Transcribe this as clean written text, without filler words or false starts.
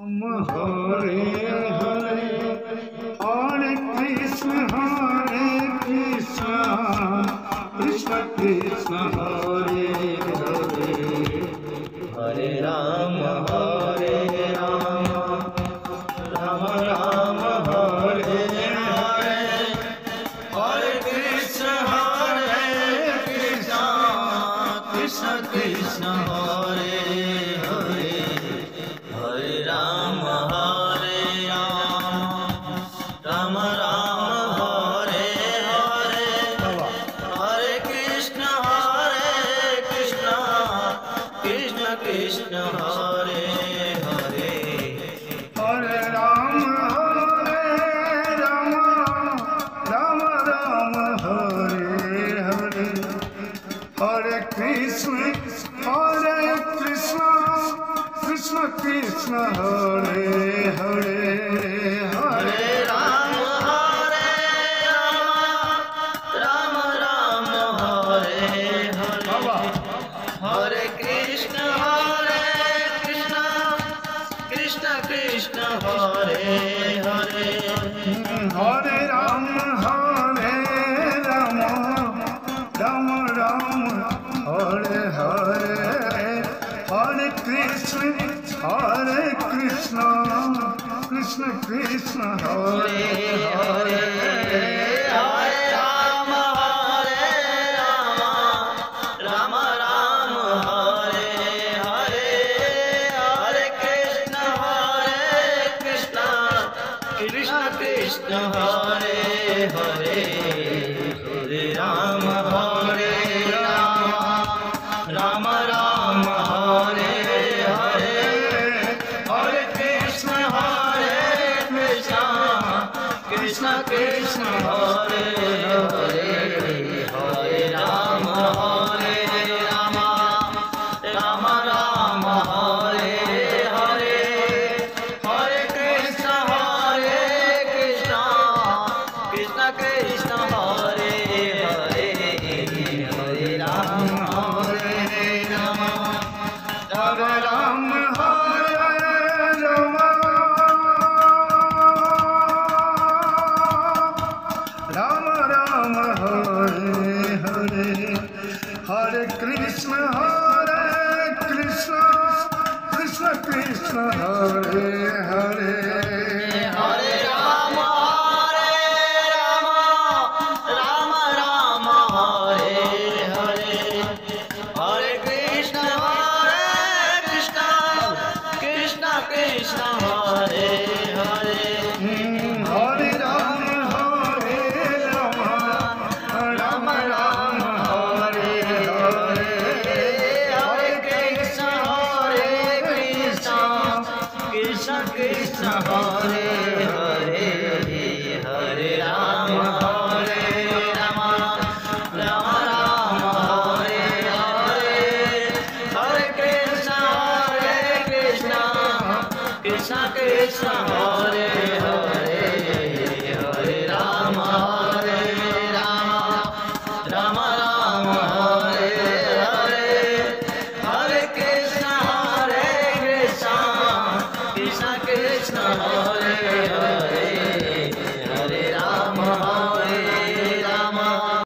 Hare Hare, Hare Krishna, Krishna Krishna, Hare Hare, Hare Rama, Hare Rama, Rama Rama, Hare Hare, Hare Krishna, Krishna Krishna, Hare Hare, Hare Rama, Hare Rama, Rama Rama, Hare Hare, Hare Krishna, Krishna Krishna, Hare Hare, Hare Rama, Hare Rama, Rama Rama, Hare Hare, Hare Krishna, Krishna Krishna, Hare Hare, Hare Rama, Hare Rama, Rama Rama, Hare Hare, Hare Krishna, Krishna Krishna, Hare Hare, Hare Rama, Hare Rama, Rama Rama, Hare Hare, Hare Krishna, Krishna Krishna, Hare Hare, Hare Rama, Hare Rama, Rama Rama, Hare Hare, Hare Krishna, Krishna Krishna, Hare Hare, Hare Rama, Hare Rama, Rama Rama, Hare Hare, Hare Krishna, Krishna Krishna, Hare Hare, Hare Rama, Hare Rama, Rama Rama, Hare Hare, Hare Krishna, Krishna Krishna, Hare Hare, Hare Rama, Hare Rama, Rama Rama, Hare Rama, Rama Rama, Hare Hare, Hare Krishna, Krishna Krishna, Hare Hare, Hare Rama, Rama Rama, Hare Hare, Hare Krishna, Krishna Krishna, Hare Hare, Hare Rama, Rama Rama, Hare Hare, Hare Krishna, Krishna Krishna, Hare Hare, Hare Rama, Hare Rama, Rama Rama, Hare Hare, Hare Krishna, Krishna Krishna, Hare